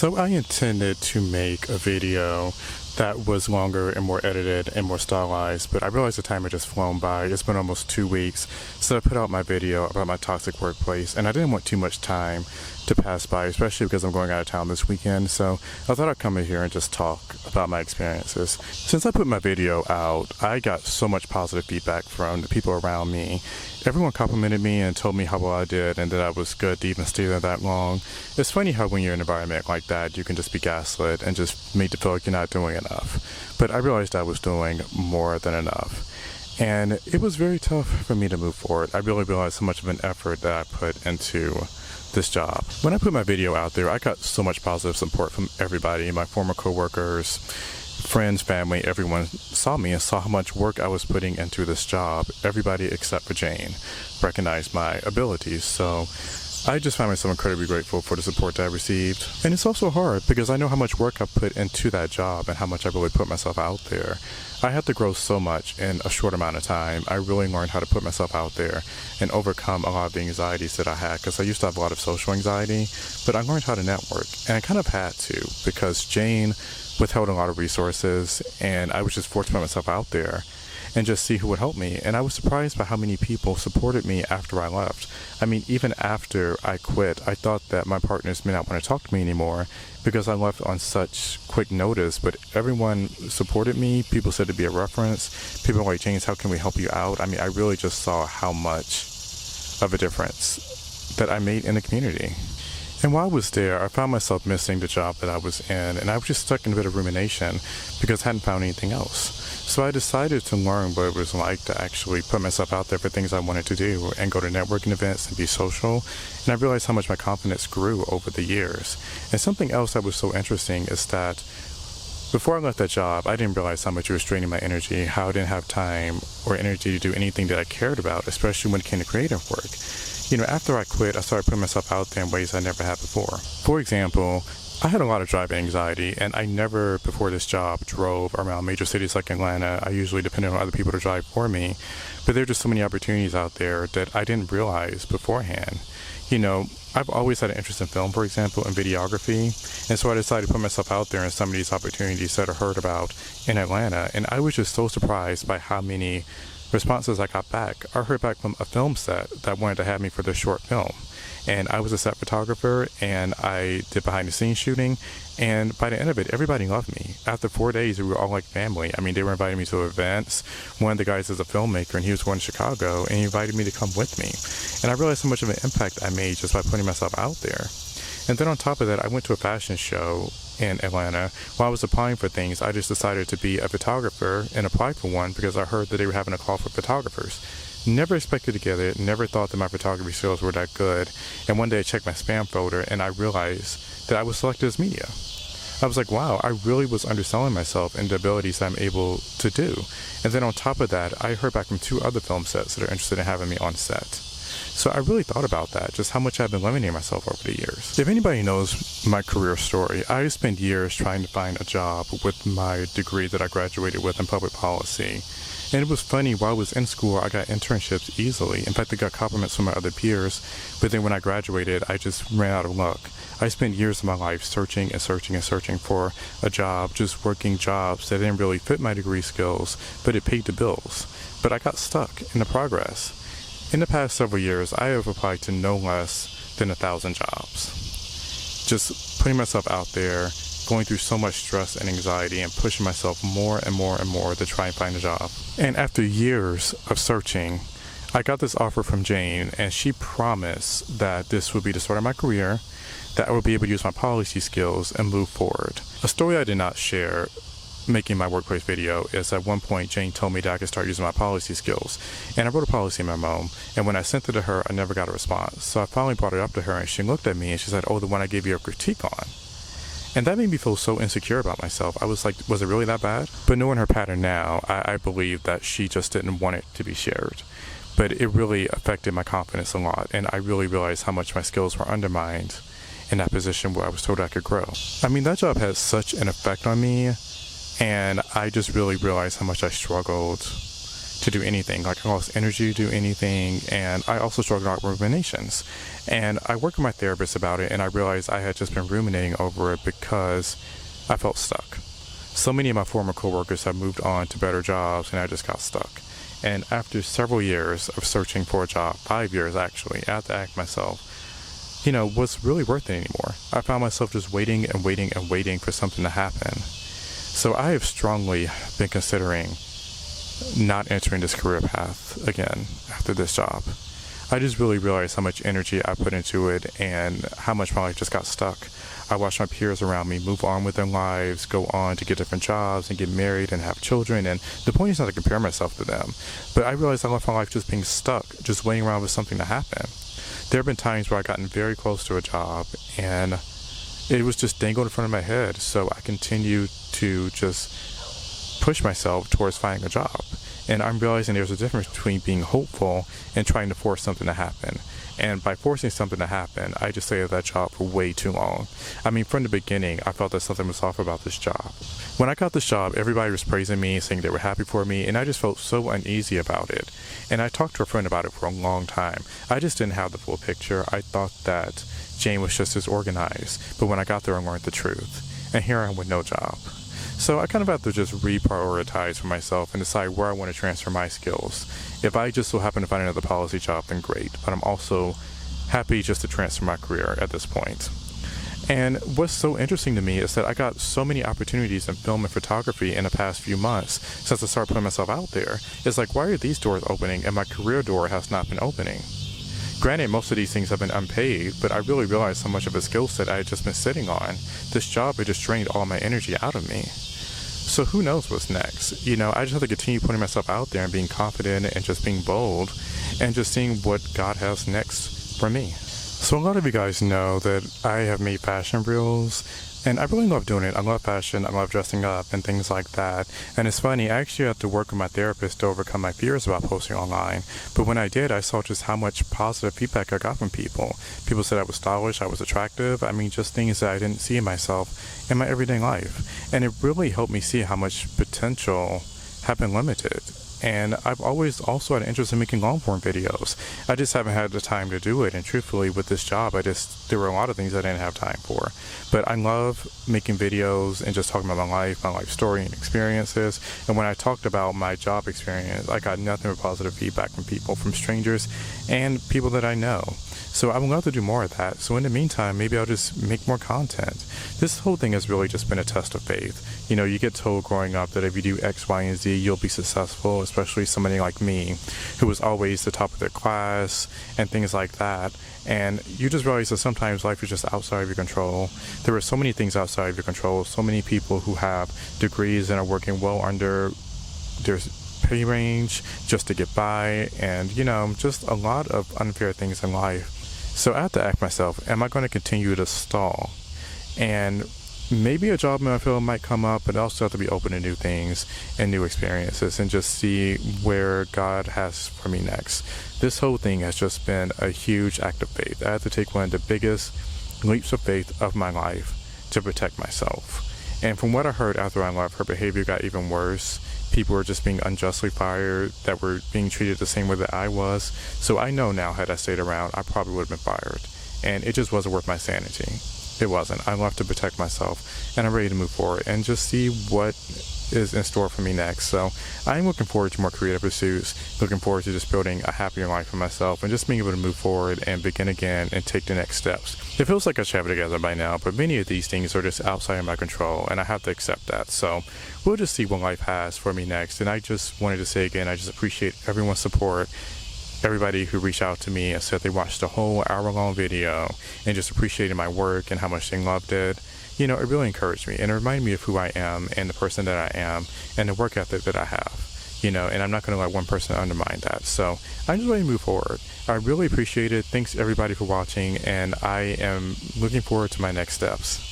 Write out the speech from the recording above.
So I intended to make a video that was longer and more edited and more stylized, but I realized the time had just flown by. It's been almost 2 weeks since I put out my video about my toxic workplace, and I didn't want too much time to pass by, especially because I'm going out of town this weekend. So I thought I'd come in here and just talk about my experiences. Since I put my video out, I got so much positive feedback from the people around me. Everyone complimented me and told me how well I did and that I was good to even stay there that long. It's funny how when you're in an environment like that, you can just be gaslit and just made to feel like you're not doing enough. But I realized I was doing more than enough. And it was very tough for me to move forward. I really realized how much of an effort that I put into this job. When I put my video out there, I got so much positive support from everybody, my former coworkers, friends, family. Everyone saw me and saw how much work I was putting into this job. Everybody except for Jane recognized my abilities. So I just find myself incredibly grateful for the support that I received. And it's also hard because I know how much work I put into that job and how much I really put myself out there. I had to grow so much in a short amount of time. I really learned how to put myself out there and overcome a lot of the anxieties that I had, because I used to have a lot of social anxiety, but I learned how to network, and I kind of had to because Jane withheld a lot of resources, and I was just forced to put myself out there and just see who would help me. And I was surprised by how many people supported me after I left. I mean, even after I quit, I thought that my partners may not want to talk to me anymore because I left on such quick notice, but everyone supported me. People said to be a reference. People were like, James, how can we help you out? I mean, I really just saw how much of a difference that I made in the community. And while I was there, I found myself missing the job that I was in, and I was just stuck in a bit of rumination because I hadn't found anything else. So I decided to learn what it was like to actually put myself out there for things I wanted to do and go to networking events and be social. And I realized how much my confidence grew over the years. And something else that was so interesting is that before I left that job, I didn't realize how much it was draining my energy, how I didn't have time or energy to do anything that I cared about, especially when it came to creative work. You know, after I quit, I started putting myself out there in ways I never had before. For example, I had a lot of drive anxiety, and I never, before this job, drove around major cities like Atlanta. I usually depended on other people to drive for me, but there are just so many opportunities out there that I didn't realize beforehand. You know, I've always had an interest in film, for example, and videography, and so I decided to put myself out there in some of these opportunities that I heard about in Atlanta, and I was just so surprised by how many responses I got back. I heard back from a film set that wanted to have me for their short film. And I was a set photographer, and I did behind the scenes shooting, and by the end of it, everybody loved me. After 4 days, we were all like family. I mean, they were inviting me to events. One of the guys is a filmmaker, and he was going to Chicago, and he invited me to come with me. And I realized how much of an impact I made just by putting myself out there. And then on top of that, I went to a fashion show in Atlanta. While I was applying for things, I just decided to be a photographer and apply for one because I heard that they were having a call for photographers. Never expected to get it, never thought that my photography skills were that good. And one day I checked my spam folder and I realized that I was selected as media. I was like, wow, I really was underselling myself in the abilities that I'm able to do. And then on top of that, I heard back from 2 other film sets that are interested in having me on set. So I really thought about that, just how much I've been limiting myself over the years. If anybody knows my career story, I spent years trying to find a job with my degree that I graduated with in public policy. And it was funny, while I was in school, I got internships easily. In fact, I got compliments from my other peers. But then when I graduated, I just ran out of luck. I spent years of my life searching and searching and searching for a job, just working jobs that didn't really fit my degree skills, but it paid the bills. But I got stuck in the progress. In the past several years, I have applied to no less than 1,000 jobs. Just putting myself out there, going through so much stress and anxiety and pushing myself more and more and more to try and find a job. And after years of searching, I got this offer from Jane, and she promised that this would be the start of my career, that I would be able to use my policy skills and move forward. A story I did not share making my workplace video is at one point Jane told me that I could start using my policy skills, and I wrote a policy memo, and when I sent it to her, I never got a response. So I finally brought it up to her, and she looked at me and she said, oh, the one I gave you a critique on. And that made me feel so insecure about myself. I was like, was it really that bad? But knowing her pattern now, I believe that she just didn't want it to be shared. But it really affected my confidence a lot, and I really realized how much my skills were undermined in that position where I was told I could grow. I mean, that job had such an effect on me, and I just really realized how much I struggled to do anything. Like I lost energy to do anything, and I also struggled with ruminations. And I worked with my therapist about it, and I realized I had just been ruminating over it because I felt stuck. So many of my former coworkers have moved on to better jobs, and I just got stuck. And after several years of searching for a job, 5 years actually, I had to ask myself, what's really worth it anymore? I found myself just waiting and waiting and waiting for something to happen. So I have strongly been considering not entering this career path again after this job. I just really realized how much energy I put into it and how much my life just got stuck. I watched my peers around me move on with their lives, go on to get different jobs and get married and have children, and the point is not to compare myself to them, but I realized I left my life just being stuck, just waiting around for something to happen. There have been times where I've gotten very close to a job and it was just dangled in front of my head, so I continue to just push myself towards finding a job. And I'm realizing there's a difference between being hopeful and trying to force something to happen. And by forcing something to happen, I just stayed at that job for way too long. I mean, from the beginning, I felt that something was off about this job. When I got this job, everybody was praising me, saying they were happy for me, and I just felt so uneasy about it. And I talked to a friend about it for a long time. I just didn't have the full picture. I thought that Jane was just as organized, but when I got there, I learned the truth. And here I am with no job. So I kind of have to just reprioritize for myself and decide where I want to transfer my skills. If I just so happen to find another policy job, then great. But I'm also happy just to transfer my career at this point. And what's so interesting to me is that I got so many opportunities in film and photography in the past few months since I started putting myself out there. It's like, why are these doors opening and my career door has not been opening? Granted, most of these things have been unpaid, but I really realized how much of a skill set I had just been sitting on. This job had just drained all my energy out of me. So who knows what's next? I just have to continue putting myself out there and being confident and just being bold and just seeing what God has next for me. So a lot of you guys know that I have made fashion reels, and I really love doing it. I love fashion, I love dressing up and things like that. And it's funny, I actually had to work with my therapist to overcome my fears about posting online. But when I did, I saw just how much positive feedback I got from people. People said I was stylish, I was attractive. I mean, just things that I didn't see in myself in my everyday life. And it really helped me see how much potential had been limited. And I've always also had an interest in making long-form videos. I just haven't had the time to do it. And truthfully, with this job, there were a lot of things I didn't have time for. But I love making videos and just talking about my life story and experiences. And when I talked about my job experience, I got nothing but positive feedback from people, from strangers and people that I know. So I would love to do more of that. So in the meantime, maybe I'll just make more content. This whole thing has really just been a test of faith. You get told growing up that if you do X, Y, and Z, you'll be successful, especially somebody like me, who was always the top of their class and things like that. And you just realize that sometimes life is just outside of your control. There are so many things outside of your control, so many people who have degrees and are working well under their pay range just to get by, and just a lot of unfair things in life. So I have to ask myself, am I going to continue to stall? And maybe a job in my field might come up, but I also have to be open to new things and new experiences and just see where God has for me next. This whole thing has just been a huge act of faith. I had to take one of the biggest leaps of faith of my life to protect myself. And from what I heard after I left, her behavior got even worse. People were just being unjustly fired, that were being treated the same way that I was. So I know now, had I stayed around, I probably would have been fired. And it just wasn't worth my sanity. It wasn't. I left to protect myself, and I'm ready to move forward and just see what is in store for me next. So I'm looking forward to more creative pursuits, looking forward to just building a happier life for myself and just being able to move forward and begin again and take the next steps. It feels like I should have it together by now, but many of these things are just outside of my control, and I have to accept that. So we'll just see what life has for me next. And I just wanted to say again, I just appreciate everyone's support. Everybody who reached out to me and said they watched the whole hour-long video and just appreciated my work and how much they loved it. It really encouraged me, and it reminded me of who I am and the person that I am and the work ethic that I have. And I'm not going to let one person undermine that. So I'm just ready to move forward. I really appreciate it. Thanks everybody for watching, and I am looking forward to my next steps.